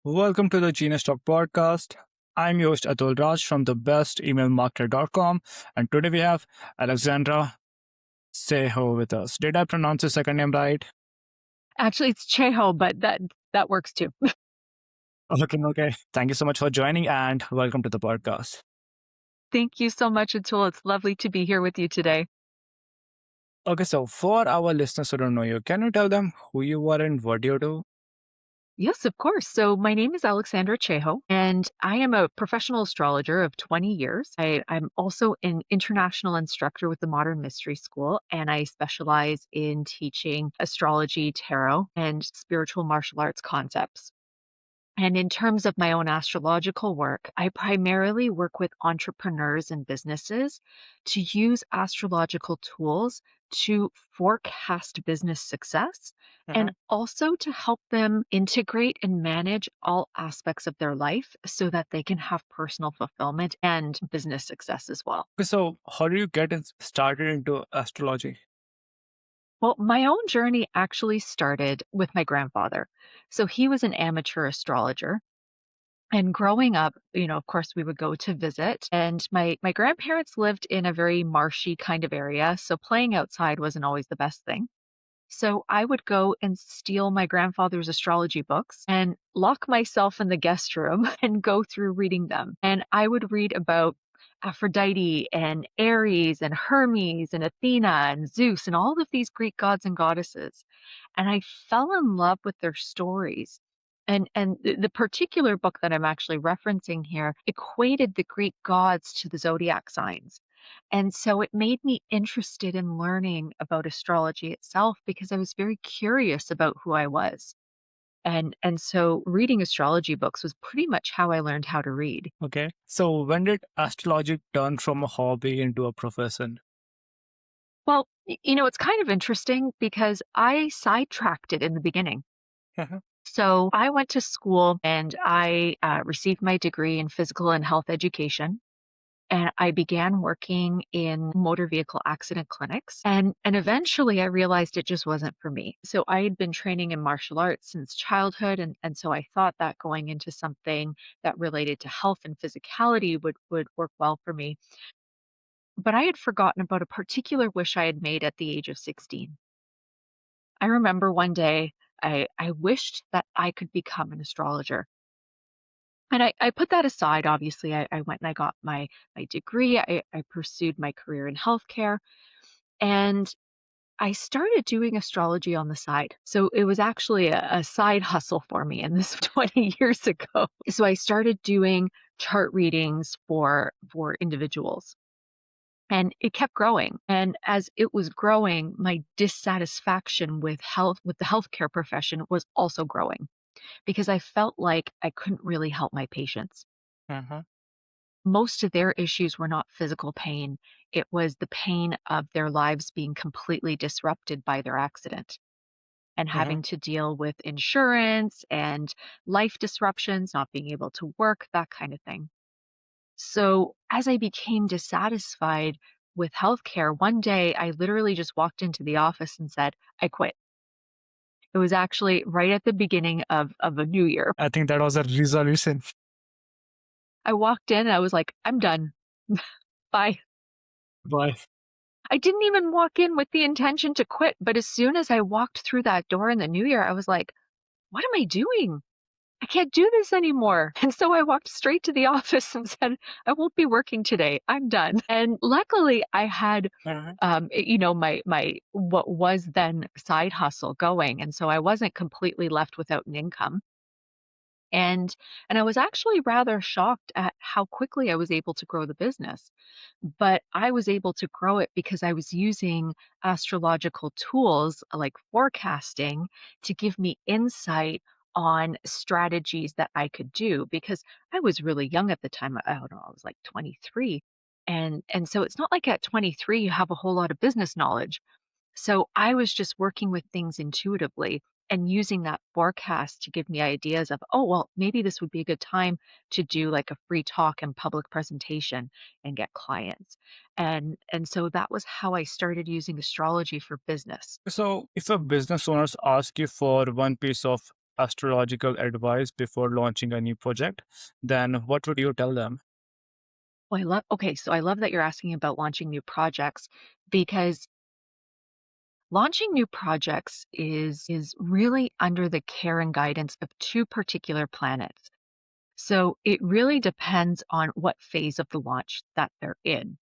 Welcome to the Genius Talk podcast. I'm your host Atul Raj from the bestemailmarketer.com, and today we have Aleksandra Ceho with us. Did I pronounce your second name right? Actually, it's Cheho, but that works too. Okay. Thank you so much for joining and welcome to the podcast. Thank you so much, Atul. It's lovely to be here with you today. Okay, so for our listeners who don't know you, can you tell them who you are and what you do? Yes, of course. So my name is Aleksandra Ceho, and I am a professional astrologer of 20 years. I'm also an international instructor with the Modern Mystery School, and I specialize in teaching astrology, tarot, and spiritual martial arts concepts. And in terms of my own astrological work, I primarily work with entrepreneurs and businesses to use astrological tools to forecast business success and Mhm. also to help them integrate and manage all aspects of their life so that they can have personal fulfillment and business success as well. Okay, so how do you get started into astrology? Well, my own journey actually started with my grandfather. So he was an amateur astrologer. And growing up, of course, we would go to visit, and my grandparents lived in a very marshy kind of area, so playing outside wasn't always the best thing. So I would go and steal my grandfather's astrology books and lock myself in the guest room and go through reading them. And I would read about Aphrodite and Ares and Hermes and Athena and Zeus and all of these Greek gods and goddesses. And I fell in love with their stories. And the particular book that I'm actually referencing here equated the Greek gods to the zodiac signs. And so it made me interested in learning about astrology itself because I was very curious about who I was. And so reading astrology books was pretty much how I learned how to read. Okay. So when did astrology turn from a hobby into a profession? Well, it's kind of interesting because I sidetracked it in the beginning. So I went to school and I received my degree in physical and health education. And I began working in motor vehicle accident clinics. And eventually I realized it just wasn't for me. So I had been training in martial arts since childhood. And so I thought that going into something that related to health and physicality would work well for me. But I had forgotten about a particular wish I had made at the age of 16. I remember one day I wished that I could become an astrologer. And I put that aside. Obviously, I went and I got my degree. I pursued my career in healthcare, and I started doing astrology on the side. So it was actually a side hustle for me, and this was 20 years ago. So I started doing chart readings for individuals. And it kept growing. And as it was growing, my dissatisfaction with the healthcare profession was also growing because I felt like I couldn't really help my patients. Uh-huh. Most of their issues were not physical pain. It was the pain of their lives being completely disrupted by their accident and Uh-huh. having to deal with insurance and life disruptions, not being able to work, that kind of thing. So as I became dissatisfied with healthcare, one day I literally just walked into the office and said, I quit. It was actually right at the beginning of a new year. I think that was a resolution. I walked in and I was like, I'm done. Bye. Bye. I didn't even walk in with the intention to quit, but as soon as I walked through that door in the new year, I was like, what am I doing? I can't do this anymore. And so I walked straight to the office and said, I won't be working today. I'm done. And luckily I had Uh-huh. my what was then side hustle going. And so I wasn't completely left without an income. And I was actually rather shocked at how quickly I was able to grow the business. But I was able to grow it because I was using astrological tools like forecasting to give me insight on strategies that I could do because I was really young at the time. I don't know, I was like 23. And so it's not like at 23 you have a whole lot of business knowledge. So I was just working with things intuitively and using that forecast to give me ideas of, oh, well, maybe this would be a good time to do like a free talk and public presentation and get clients. And so that was how I started using astrology for business. So, if a business owners ask you for one piece of astrological advice before launching a new project, then what would you tell them? Well, I love that you're asking about launching new projects because launching new projects is really under the care and guidance of two particular planets. So it really depends on what phase of the launch that they're in.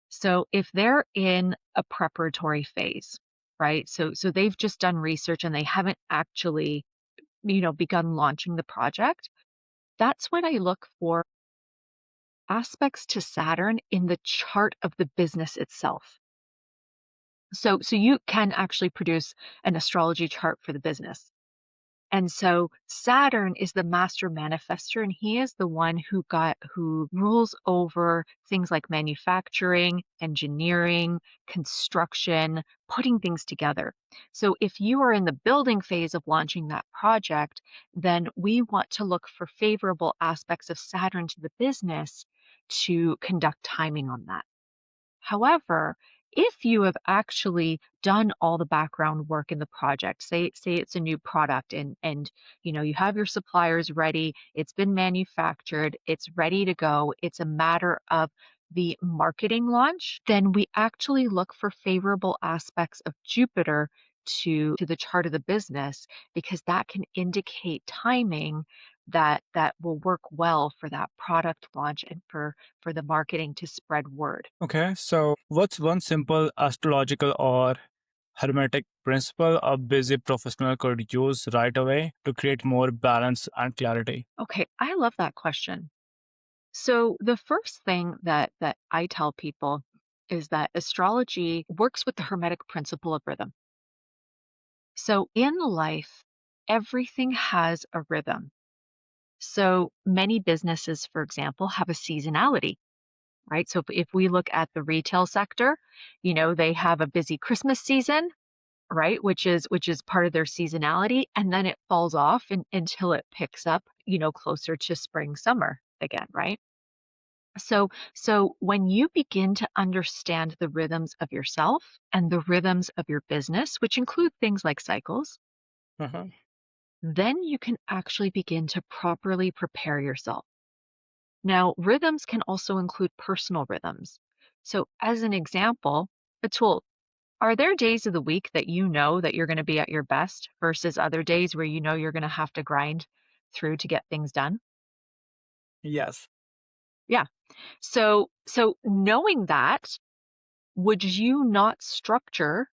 So if they're in a preparatory phase, right? So they've just done research and they haven't actually, begun launching the project. That's when I look for aspects to Saturn in the chart of the business itself. So you can actually produce an astrology chart for the business. And so Saturn is the master manifestor, and he is the one who rules over things like manufacturing, engineering, construction, putting things together. So if you are in the building phase of launching that project, then we want to look for favorable aspects of Saturn to the business to conduct timing on that. However, if you have actually done all the background work in the project, say it's a new product and you have your suppliers ready, it's been manufactured, it's ready to go, it's a matter of the marketing launch, then we actually look for favorable aspects of Jupiter to the chart of the business because that can indicate timing that will work well for that product launch and for the marketing to spread word. Okay, so what's one simple astrological or hermetic principle a busy professional could use right away to create more balance and clarity? Okay, I love that question. So the first thing that I tell people is that astrology works with the hermetic principle of rhythm. So in life, everything has a rhythm. So many businesses, for example, have a seasonality, right? So if we look at the retail sector, they have a busy Christmas season, right? Which is part of their seasonality, and then it falls off until it picks up, closer to spring, summer again, right? So when you begin to understand the rhythms of yourself and the rhythms of your business, which include things like cycles, Uh-huh. then you can actually begin to properly prepare yourself. Now, rhythms can also include personal rhythms. So as an example, Atul, are there days of the week that you know that you're going to be at your best versus other days where you know you're going to have to grind through to get things done? Yes. Yeah. So knowing that, would you not structure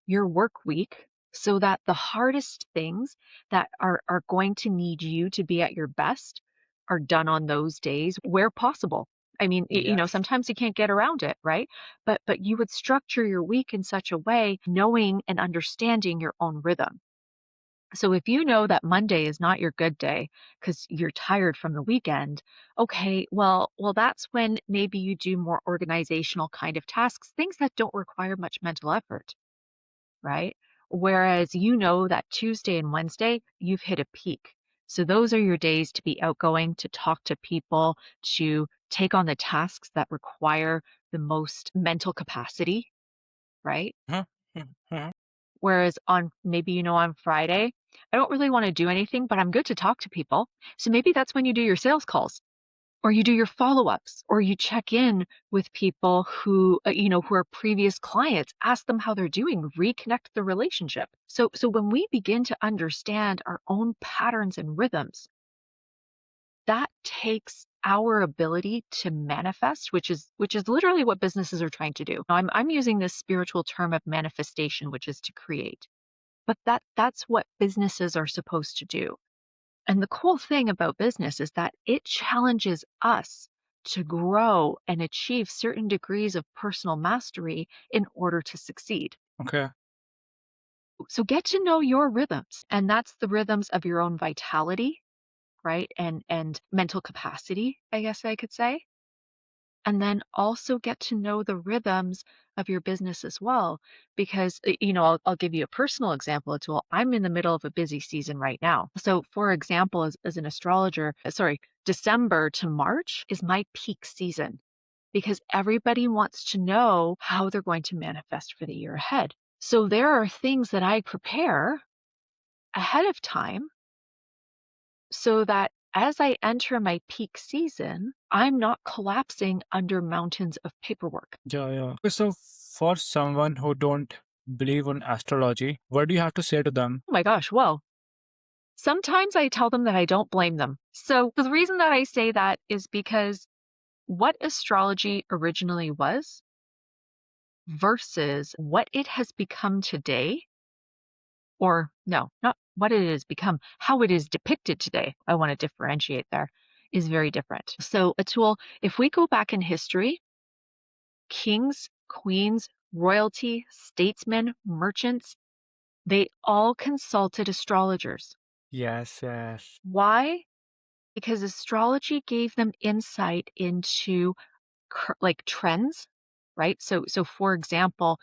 your work week so that the hardest things that are going to need you to be at your best are done on those days where possible? I mean, Yes. sometimes you can't get around it, right? But you would structure your week in such a way, knowing and understanding your own rhythm. So if you know that Monday is not your good day because you're tired from the weekend, okay, well that's when maybe you do more organizational kind of tasks, things that don't require much mental effort, right? Whereas you know that Tuesday and Wednesday, you've hit a peak. So those are your days to be outgoing, to talk to people, to take on the tasks that require the most mental capacity, right? Uh-huh. Uh-huh. Whereas on maybe, on Friday, I don't really want to do anything, but I'm good to talk to people. So maybe that's when you do your sales calls or you do your follow-ups or you check in with people who are previous clients, ask them how they're doing, reconnect the relationship. So when we begin to understand our own patterns and rhythms, that takes our ability to manifest, which is literally what businesses are trying to do. Now, I'm using this spiritual term of manifestation, which is to create. But that's what businesses are supposed to do. And the cool thing about business is that it challenges us to grow and achieve certain degrees of personal mastery in order to succeed. Okay. So get to know your rhythms, and that's the rhythms of your own vitality, right? And mental capacity, I guess I could say. And then also get to know the rhythms of your business as well. Because, I'll give you a personal example, Atul. I'm in the middle of a busy season right now. So, for example, as an astrologer, December to March is my peak season because everybody wants to know how they're going to manifest for the year ahead. So, there are things that I prepare ahead of time so that as I enter my peak season, I'm not collapsing under mountains of paperwork. Yeah, yeah. Okay, so for someone who don't believe in astrology, what do you have to say to them? Oh my gosh, well, sometimes I tell them that I don't blame them. So the reason that I say that is because what astrology originally was versus what it has become today, or no, not what it has become, how it is depicted today, I want to differentiate there, is very different. So, Atul, if we go back in history, kings, queens, royalty, statesmen, merchants, they all consulted astrologers. Yes, yes. Why? Because astrology gave them insight into like trends, right? So for example,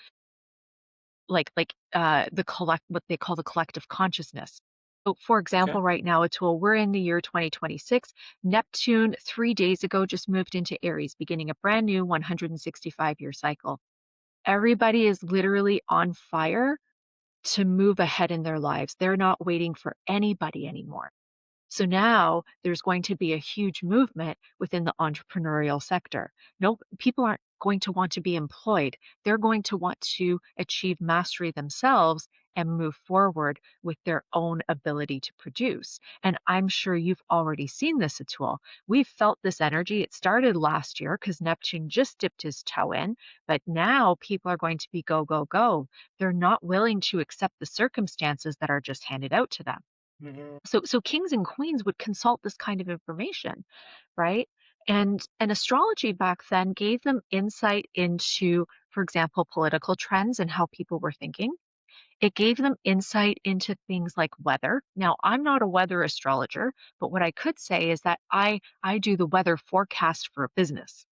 the collect what they call the collective consciousness. So for Okay. example, right now, Atul, we're in the year 2026. Neptune 3 days ago just moved into Aries, beginning a brand new 165-year cycle. Everybody is literally on fire to move ahead in their lives. They're not waiting for anybody anymore. So now there's going to be a huge movement within the entrepreneurial sector. No, people aren't going to want to be employed. They're going to want to achieve mastery themselves and move forward with their own ability to produce. And I'm sure you've already seen this, Atul. We've felt this energy. It started last year because Neptune just dipped his toe in, but now people are going to be go, go, go. They're not willing to accept the circumstances that are just handed out to them. Mhm. So kings and queens would consult this kind of information, right? And astrology back then gave them insight into, for example, political trends and how people were thinking. It gave them insight into things like weather. Now, I'm not a weather astrologer, but what I could say is that I do the weather forecast for a business,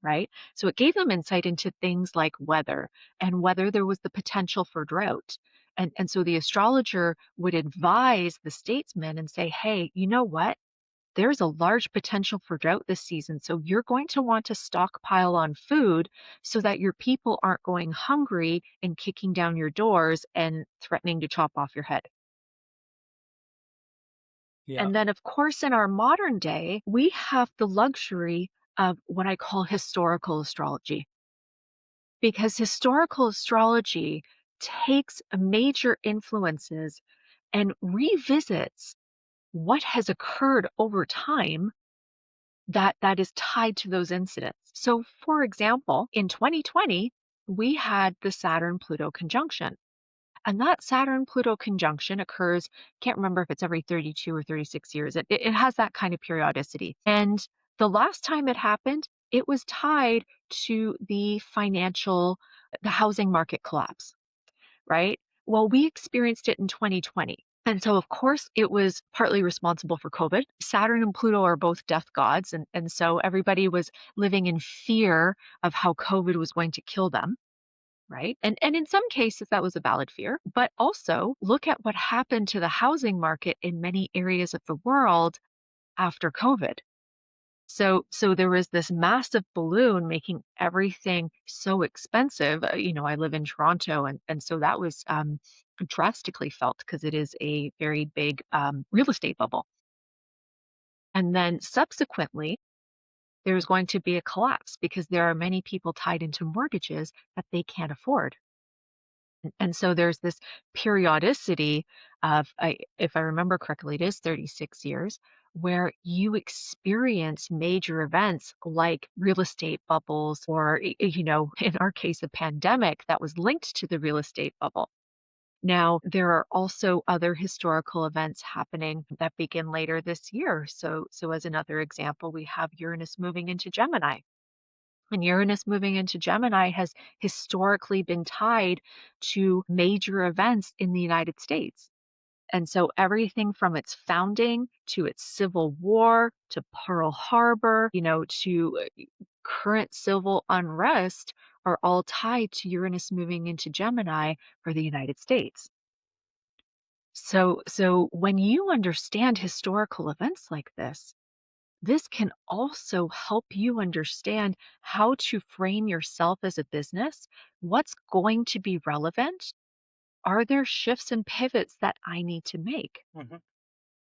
right? So it gave them insight into things like weather and whether there was the potential for drought. And so the astrologer would advise the statesman and say, hey, you know what? There's a large potential for drought this season. So you're going to want to stockpile on food so that your people aren't going hungry and kicking down your doors and threatening to chop off your head. Yeah. And then, of course, in our modern day, we have the luxury of what I call historical astrology, because historical astrology takes major influences and revisits what has occurred over time that is tied to those incidents. So, for example, in 2020, we had the Saturn Pluto conjunction. And that Saturn Pluto conjunction occurs, can't remember if it's every 32 or 36 years. It has that kind of periodicity. And the last time it happened, it was tied to the housing market collapse, right? Well, we experienced it in 2020. And so, of course, it was partly responsible for COVID. Saturn and Pluto are both death gods. And so everybody was living in fear of how COVID was going to kill them, right? And in some cases, that was a valid fear. But also, look at what happened to the housing market in many areas of the world after COVID. So there was this massive balloon making everything so expensive. I live in Toronto, and so that was drastically felt because it is a very big real estate bubble. And then subsequently, there's going to be a collapse because there are many people tied into mortgages that they can't afford. And so there's this periodicity of, if I remember correctly, it is 36 years, where you experience major events like real estate bubbles, or, in our case, a pandemic that was linked to the real estate bubble. Now, there are also other historical events happening that begin later this year. So as another example, we have Uranus moving into Gemini. And Uranus moving into Gemini has historically been tied to major events in the United States. And so everything from its founding to its civil war to Pearl Harbor, to current civil unrest are all tied to Uranus moving into Gemini for the United States. So when you understand historical events like this can also help you understand how to frame yourself as a business. What's going to be relevant? Are there shifts and pivots that I need to make? Mhm.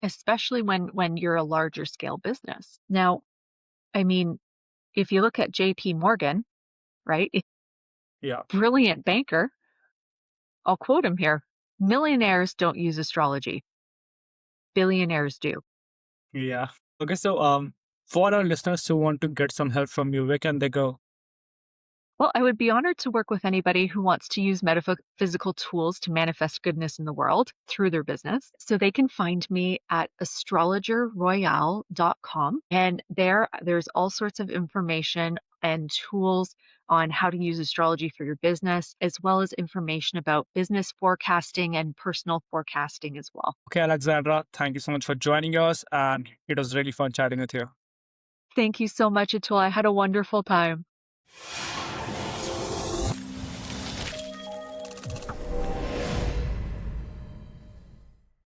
especially when you're a larger scale business. Now, I mean, if you look at JP Morgan, right? Yeah. Brilliant banker. I'll quote him here. Millionaires don't use astrology. Billionaires do. Yeah. Okay. So, for our listeners who want to get some help from you, where can they go? Well, I would be honored to work with anybody who wants to use metaphysical tools to manifest goodness in the world through their business. So they can find me at astrologerroyale.com. And there's all sorts of information and tools on how to use astrology for your business, as well as information about business forecasting and personal forecasting as well. Okay, Alexandra, thank you so much for joining us, and it was really fun chatting with you. Thank you so much, Atul. I had a wonderful time.